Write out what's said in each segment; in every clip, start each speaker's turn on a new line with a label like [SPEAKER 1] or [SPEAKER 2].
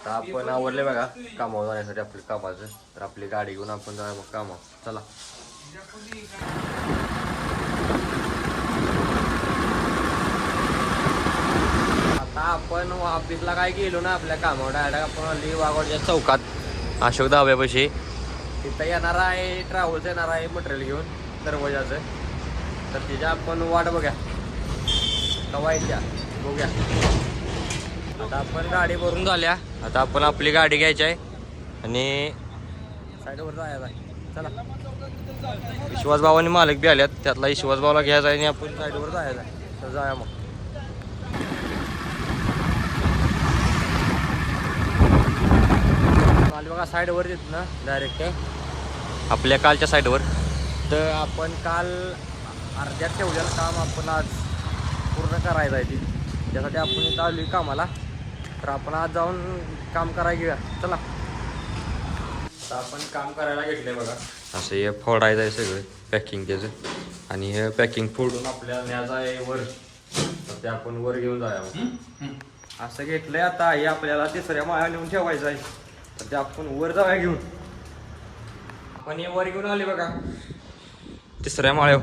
[SPEAKER 1] तर आपण आवरले बघा कामावर जाण्यासाठी आपल्या कामाचं. तर आपली गाडी घेऊन आपण जाऊया मग कामावर. चला. आता आपण ऑफिसला काय गेलो ना आपल्या कामावर, डायरेक्ट आपण आली वाघवाडच्या चौकात अशोक धाब्यापाशी. तिथं येणार आहे ट्रॅव्हल्स येणार आहे मटेरियल घेऊन दरवाजाचं. तर तिच्या आपण वाट बघ्या कवा येत्या बघूया. आता आपण गाडी भरून झाल्या. आता आपण आपली गाडी घ्यायची आहे आणि साईडवर जायचं आहे. चला. विश्वास भावाने मालक बी आल्यात, त्यातला विश्वास भावाला घ्यायचा आहे आणि आपण साईडवर जायचं आहे. तर जाऊया मग. आली बघा साईडवर येत ना डायरेक्ट आपल्या कालच्या साईडवर. तर आपण काल अर्ध्यात ठेवलेलं काम आपण आज पूर्ण करायचं आहे. ती त्यासाठी आपण इथं आलो कामाला. तर आपण आज जाऊन काम करायला घेऊया. चला. आता आपण काम करायला घेतलंय बघा. असं हे फोडायचं आहे सगळं पॅकिंग त्याचं. आणि हे पॅकिंग फोडून आपल्याला न्यायचं आहे वर. तर ते आपण वर घेऊन जाऊया. असं घेतलंय. आता हे आपल्याला तिसऱ्या माळ्यावर नेऊन ठेवायचं आहे. तर ते आपण वर जाऊया घेऊन. आपण हे वर घेऊन आले बघा तिसऱ्या माळ्यावर.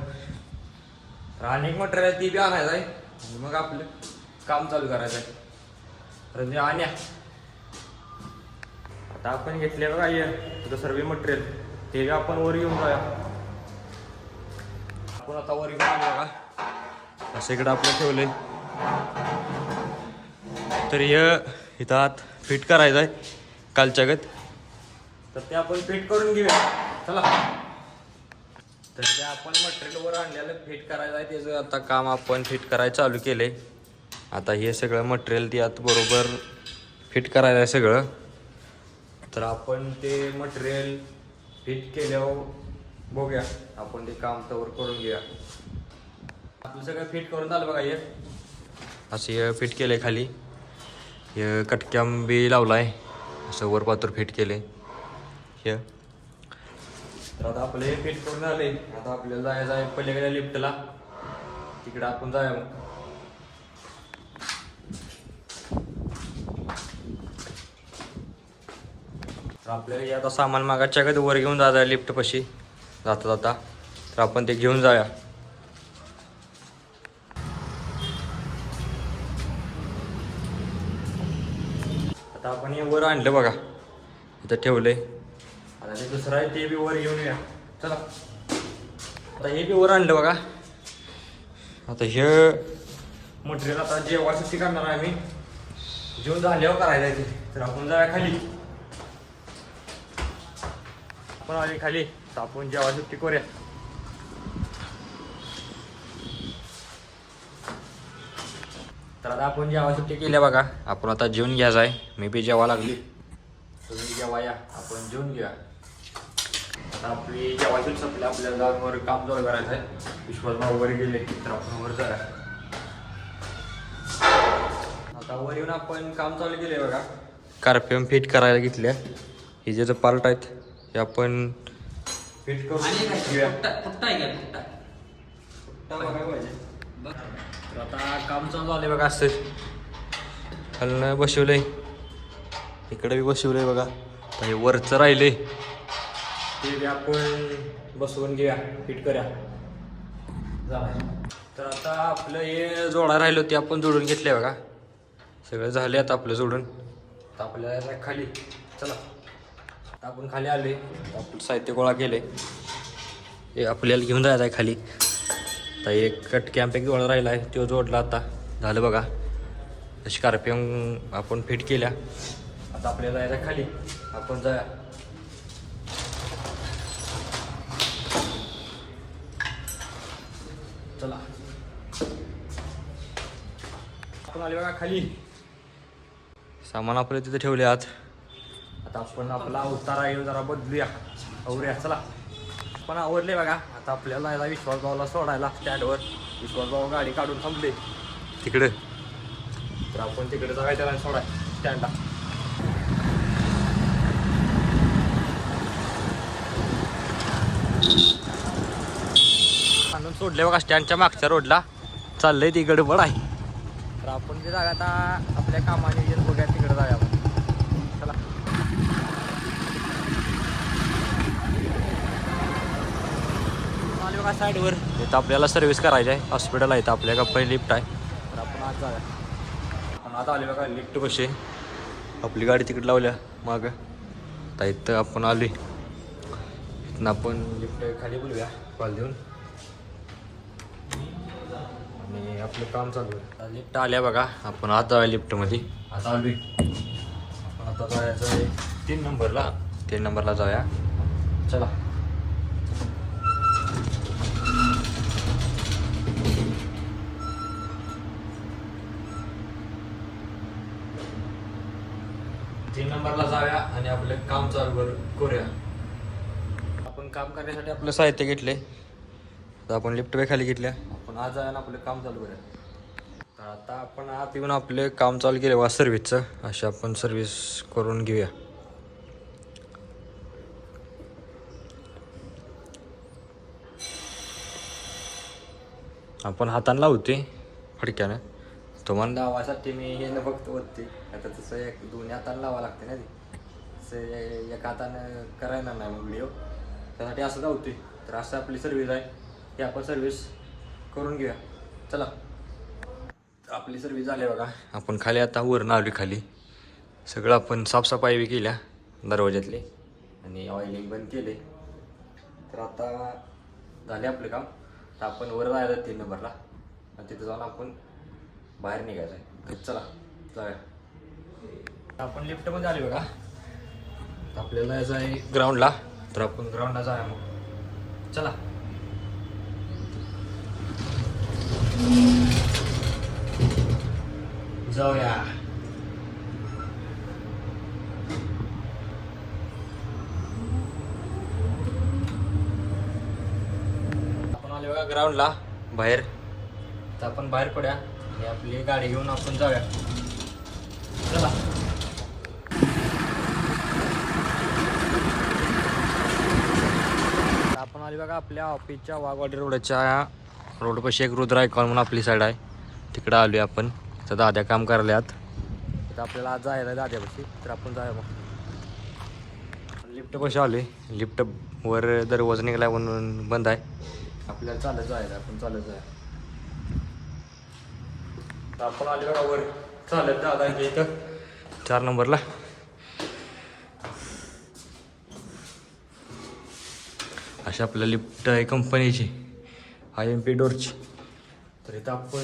[SPEAKER 1] तर अनेक मटेरियल ती बी आणायचं आहे आणि मग आपलं काम चालू करायचं आहे. तर ते आण्या आता आपण घेतले बघा हे सर्व मटेरियल ते बी आपण वर घेऊन जाऊया. आपण आता वर घेऊन आलो बघा. असं इकडं आपलं ठेवलंय. तर हे इथं आत फिट करायचं आहे कालच्या गत. तर ते आपण फिट करून घेऊया. चला. तर ते आपण मटेरियल वर आणलेलं फिट करायचं आहे. त्याचं आता काम आपण फिट करायला चालू केलंय. आता हे सगळं मटेरियल त्यात बरोबर फिट करायचं आहे सगळं. तर आपण ते मटेरियल फिट केल्यावर बघूया. आपण ते काम तवर करून घेऊया. आपलं सगळं फिट करून झालं बघा. हे असं हे फिट केलंय खाली. हे कटक्याम बी लावलाय. असं वर पातूर फिट केलंय हे. तर आता आपलं हे फिट करून झाले. आता आपल्याला जायचं आहे पलीकडे लिफ्टला. तिकडे आपण जाऊया मग. तर आपल्याला हे आता सामान मागाच्या गत वर घेऊन जायचं आहे लिफ्टपाशी जाता जाता. तर आपण ते घेऊन जाऊया. आता आपण हे वर आणलं बघा. इथं ठेवलंय. आता ते दुसरं आहे ते बी वर घेऊन या. चला. आता हे बी वर आणलं बघा. आता हे मटेरियल आता जेव्हा सुट्टी करणार आहे आम्ही जेवण झाल्यावर करायचं आहे ते. तर आपण जाऊया खाली. आपण आले खाली. तर आपण जेव्हा सुट्टी करूया. तर आता आपण जेव्हा सुट्टी केल्या बघा. आपण आता जेवून घ्यायचं आहे. मी बी जेवा लागली. तुम्ही जेव्हा या आपण जेवून घेऊया. आता आपली जेवायची संपली. आपल्याला जाऊन वर काम चालू करायचं आहे. विश्वास भाऊ वर गेले तर आपण वर जाऊया. आता वर येऊन आपण काम चालू केले बघा. कार्पेम फिट करायला घेतल्या. हे जे पार्ट आहेत हे आपण फिट करून घेऊया. तर आता काम चालू झाले बघा. असं खालनं बसवलंय. इकडे बी बसवलंय बघा. हे वरचं राहिलंय ते बी आपण बसवून घेऊया. फिट करूया. तर आता आपलं हे जोडा राहिलं ते आपण जोडून घेतले बघा. सगळं झाले आता आपलं जोडून. आता आपल्याला खाली. चला. आता आपण खाली आले. आपण साहित्य गोळा केले. हे आपल्याला घेऊन जायचं आहे खाली. आता एक कट कॅम्प एक जोडा राहिला आहे तो जोडला. आता झालं बघा. स्कॉर्पिओन आपण फिट केल्या. आता आपल्याला जायचं खाली. आपण जाऊया. चला. आपण आले बघा खाली. सामान आपलं तिथे ठेवले आज. आता आपण आपला उतारा येऊन जरा बदलूया. आवरूया. चला. आपण आवरले बघा. आता आपल्याला याला विश्वास भाऊला सोडायला स्टँडवर. विश्वास भाऊ गाडी काढून थांबले तिकडे. तर आपण तिकडे जाऊया त्याला सोडाय स्टँडला. आणून सोडले बघा स्टँडच्या मागच्या रोडला. चाललंय ती गडबड आहे. तर आपण ते जागा आता आपल्या कामाने बघूया तिकडे जाऊया. साईडवर इथं आपल्याला सर्व्हिस करायची आहे. हॉस्पिटल आहे, इथं आपल्या कंपनी लिफ्ट आहे. तर आपण आज जाऊया. आपण आता आले बघा लिफ्ट कशी आपली गाडी तिकडे लावल्या मागं. आता इथं आपण आलो इथनं आपण लिफ्ट खाली बोलूया कॉल देऊन आणि आपलं काम चालू आहे. लिफ्ट आल्या बघा. आपण आता जाऊया लिफ्टमध्ये. आता आलो आपण आता जायचं आहे 3 नंबरला. 3 नंबरला जाऊया. चला. तीन नंबरला जाऊया आणि आपलं काम चालू करूया. आपण काम करण्यासाठी आपलं साहित्य घेतले. तर आपण लिफ्ट वे खाली घेतल्या. आपण आज जाऊया ना आपलं काम चालू करूया. तर आता आपण आत येऊन आपले काम चालू केले बघा सर्व्हिसचं. अशी आपण सर्व्हिस करून घेऊया. आपण हाताने लावते फडक्यानं. तुम्हाला लावायसाठी मी हे न बघतो होते. आता तसं एक दोन्ही हातानं लावा लागते ना ते. तसं एका हातानं करायला नाही मग व्हिडिओ. त्यासाठी असं लावते. तर असं आपली सर्व्हिस आहे. ही आपण सर्व्हिस करून घेऊया. चला. आपली सर्व्हिस झाली बघा. आपण खाली आता वरून आली खाली. सगळं आपण साफसफाई बी केल्या दरवाज्यातले आणि ऑइलिंग बंद केले. तर आता झाले आपलं काम. तर आपण वर जायचं 3 नंबरला आणि तिथं जाऊन आपण बाहेर निघायचं आहे. चला जाऊया. आपण लिफ्टमध्ये आली बघा. आपल्याला यायचं आहे ग्राउंडला. तर आपण ग्राउंडला जाऊया मग. चला. जाऊया. आपण आले बघा ग्राउंडला बाहेर. तर आपण बाहेर पड्या आणि आपली गाडी घेऊन आपण जाऊया. चला. आपण आली बघा आपल्या ऑफिसच्या वाघवाडी रोडच्या रोडपाशी एक रुद्र आयकॉन म्हणून आपली साईड आहे. तिकडं आलो आहे आपण. तर दाद्या काम करायला तर आपल्याला आज जायला आहे दाद्यापाशी. तर आपण जाऊया मग. लिफ्टपाशी आलो आहे. लिफ्ट वर दरवाजा निघाला म्हणून बंद आहे. आपल्याला चालत जायला. आपण चालत जाऊया. तर आपण आले बघा वर चालत दादा इथं 4 नंबरला. अशी आपल्या लिफ्ट आहे कंपनीची IMP डोरची. तर इथं आपण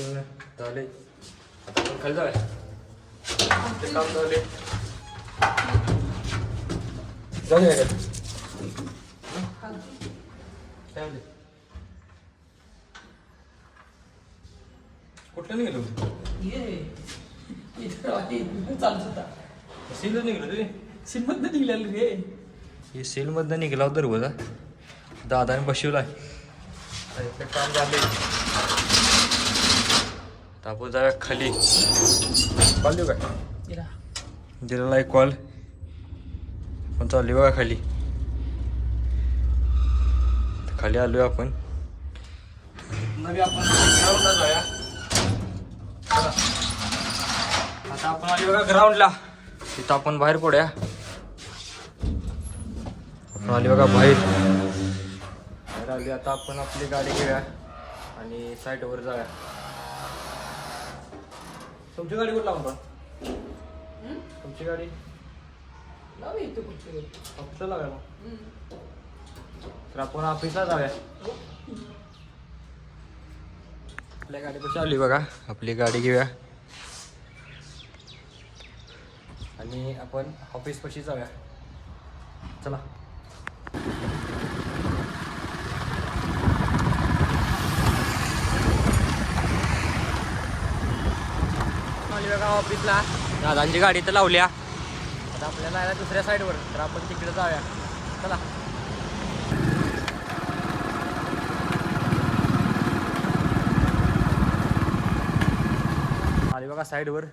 [SPEAKER 1] झाले. आता आपण खाली जाऊया. ते काम झाले. जाऊया का? कुठलं निघालो
[SPEAKER 2] चालत होता.
[SPEAKER 1] सीलच निघलो तुम्ही.
[SPEAKER 2] सिनमधनं निघलेलं रे.
[SPEAKER 1] हे सेलमधनं निघाला होता दरवाजा. दादाने बसवला आहे. इथलं काम झाले. तर आपण जाऊया खाली. कॉल देऊ काय? दिलेला एक कॉल. पण चालली बघा खाली. खाली आलोय आपण. नवी आपण ग्राउंडला जाऊया. आता आपण आली बघा ग्राउंडला. तिथं आपण बाहेर पडूया. आपण आली बघा बाहेर आली. आता आपण आपली गाडी घेऊया आणि साईडवर जाऊया. तुमची गाडी कुठं लावून तुमची गाडी ऑफिसला लावूया मग. तर आपण ऑफिसला जाऊया. आपल्या गाडीपाशी आली बघा. आपली गाडी घेऊया आणि आपण ऑफिसपाशी जाऊया. चला. आली बघा ऑफिसला. दादांची गाडी तर लावल्या. आता आपल्याला यायला दुसऱ्या साईडवर. तर आपण तिकडे जाऊया. चला. आली बघा साईडवर.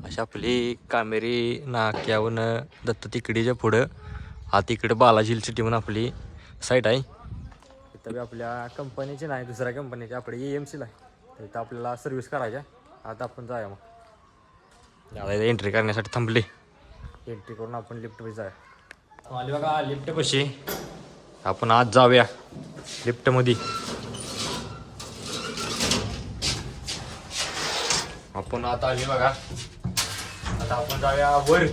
[SPEAKER 1] अशी आपली कामेरी नाक्याहून दत्त तिकडीच्या पुढं आत इकडे बालाजी सिटी म्हणून आपली साईट आहे. इथं बी आपल्या कंपनीची नाही, दुसऱ्या कंपनीची आपली EMCला आहे. तर इथं आपल्याला सर्व्हिस करायच्या. आता आपण जाऊया मग. दादा एंट्री करण्यासाठी थांबले. एंट्री करून आपण लिफ्टमध्ये जाऊया. आली बघा लिफ्टपाशी. आपण आज जाऊया लिफ्टमध्ये. आपण आता आली बघा. आता आपण जाऊया वर.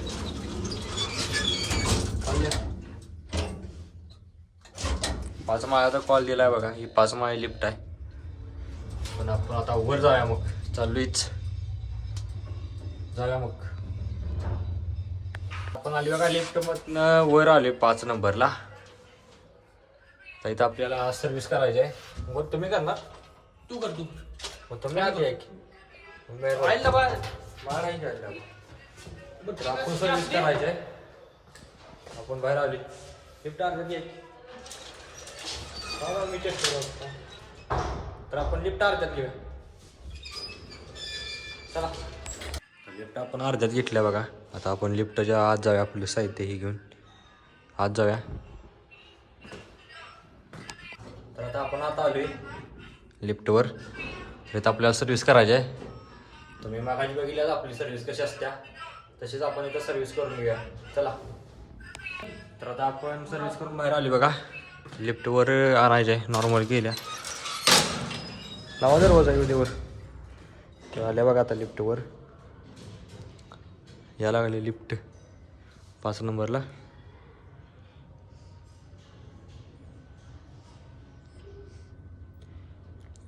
[SPEAKER 1] 5 माळ्याचा कॉल दिलाय बघा. ही 5 माळी लिफ्ट आहे. पण आपण आता वर जाऊया. मग चाललोच, जाऊया मग. आपण आली बघा लिफ्ट मधनं वर आले 5 नंबरला. तर इथं आपल्याला सर्व्हिस करायची आहे. मग तुम्ही करणार?
[SPEAKER 2] तू कर तू.
[SPEAKER 1] मग तुम्ही आधी आहे की
[SPEAKER 2] राहील ना बा.
[SPEAKER 1] मला नाही करायला. तर आपण सर्व्हिस करायची आहे. आपण बाहेर आली. लिफ्ट अर्ध्यात घे. मी टेस्ट करतो. तर आपण लिफ्ट अर्ध्यात घेऊया. चला. लिफ्ट आपण अर्ध्यात घेतल्या बघा. आता आपण लिफ्टच्या आत जाऊया. आपलं साहित्य हे घेऊन आत जाऊया. तर आता आपण आता आलोय लिफ्टवर. तर आपल्याला सर्व्हिस करायची आहे. तुम्ही मागाची बघितल्यास आपली सर्व्हिस कशी असत्या तशीच आपण इथं सर्व्हिस करून घेऊया. चला. तर आता आपण सर्व्हिस करून बाहेर आली बघा. लिफ्टवर आणायचं आहे. नॉर्मल गेल्या लावा दरवाजा उद्यावर. तर आल्या बघा आता लिफ्टवर. या लागले लिफ्ट 5 नंबरला.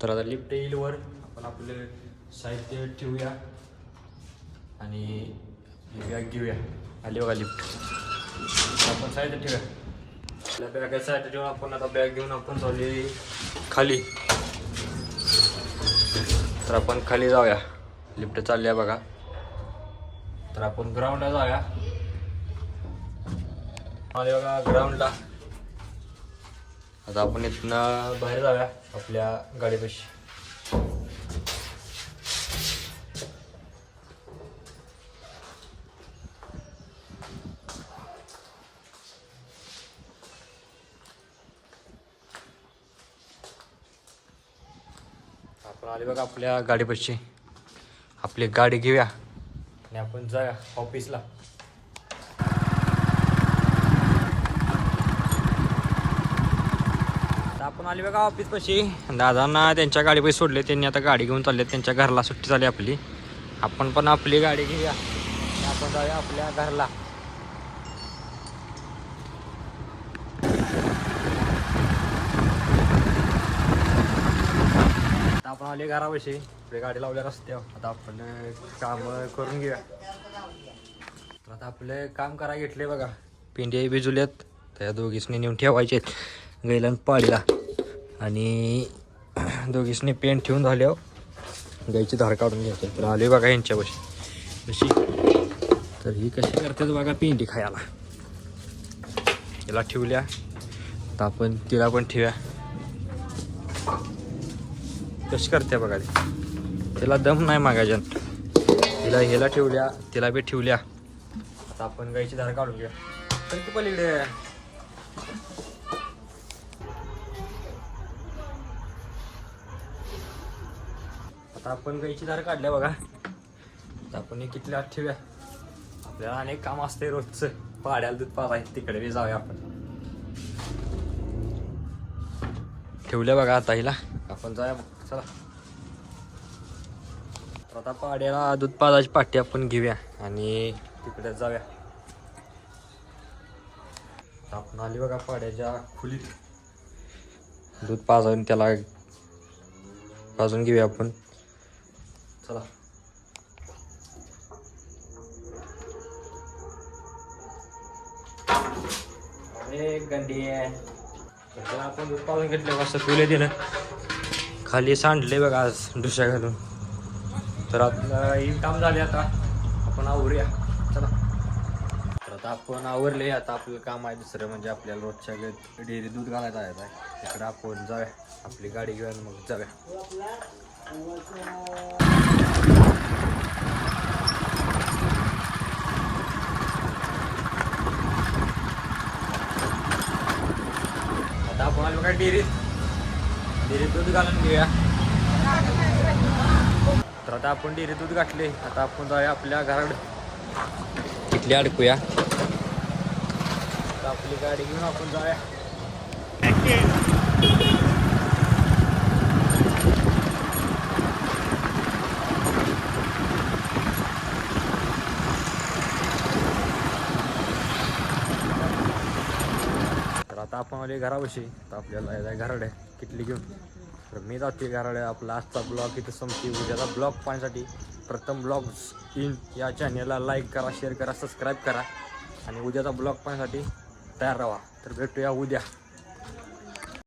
[SPEAKER 1] तर आता लिफ्ट येईल वर. आपण आपलं साहित्य ठेवूया आणि बॅग घेऊया. आली बघा लिफ्ट. आपण साहित्य ठेवूया. आपल्या बॅग साहित्य ठेवून आपण आता बॅग घेऊन आपण चालली खाली. तर आपण खाली जाऊया. लिफ्ट चालली आहे बघा. तर आपण ग्राउंडला जाऊया. आले बघा ग्राउंडला. आता आपण इथनं बाहेर जाऊया आपल्या गाडीपाशी. आपण आले बघा आपल्या गाडीपाशी. आपली गाडी घेऊया आणि आपण जाऊया ऑफिसला. आपण आली बघा ऑफिस पाशी. दादांना त्यांच्या गाडीपाशी सोडले. त्यांनी आता गाडी घेऊन चालले. त्यांच्या घरला सुट्टी झाली आपली. आपण पण आपली गाडी घेऊया आणि आपण जाऊया आपल्या घरला. आता आपण आले घरापाशी. आपली गाडी लावल्या रस्त्यावर. आता आपण काम करून घेऊया. तर आता आपले काम करायला घेतले बघा. पिंड्या भिजवल्यात. त्या दोघीसनी नेऊन ठेवायचे गैलन पाळीला. आणि दोघीसनी पेंट ठेवून झाल्यावर गाईची धार काढून घ्यायची. तर आले बघा यांच्यापाशी कशी. तर ही कशी करतात बघा पिंडी खायला. तिला ठेवल्या. तर आपण तिला पण ठेवूया. कशी करते बघा ती. तिला दम नाही मागायच्या. तिला ह्याला ठेवल्या. तिला बी ठेवल्या. आता आपण गाईची धार काढून घ्या. तर ती पलीकडे आता आपण गाईची धार काढल्या बघा. आता आपण हे किती आत ठेवूया. आपल्याला अनेक काम असते रोजचं. पाड्याला दूध पाजायचं तिकडे बी जाऊया आपण. ठेवल्या बघा आता हिला. आपण जाऊया चला. तर आता पाड्याला दूध पाजायची पाटी आपण घेऊया आणि तिकडे जाऊया. आपण आली बघा पाड्याच्या खोलीत. दूध पाजून त्याला पाजून घेऊया आपण. चला. अरे गंडी त्याला आपण दूध पाजून घेतलं असं पिवले दिलं. खाली सांडले बघा आज डुश्या घालून. तर आपलं हे काम झाले. आता आपण आवरूया चला. तर आता आपण आवरले. आता आपलं काम आहे दुसरं म्हणजे आपल्याला रोजच्या डेअरी दूध घालायचं आहे. तिकडं आपण जाऊया. आपली गाडी घेऊन मग जाऊया. आता आपण आलो का डेअरीत दूध घालून घेऊया. तर आता आपण डेअरीत दूध घातले. आता आपण जाऊया आपल्या घराकडे. तिथली अडकूया. तर आपली गाडी घेऊन आपण जाऊया. आता आपण आले घराविषयी. तर आपल्याला जाय घराडे किटली घेऊन. तर मी जाते घराडे. आपला आजचा ब्लॉग इथं संपते. उद्याचा ब्लॉग पाहण्यासाठी प्रथम ब्लॉग्स इन या चॅनलला लाईक करा, शेअर करा, सबस्क्राईब करा आणि उद्याचा ब्लॉग पाहण्यासाठी तयार राहा. तर भेटूया उद्या.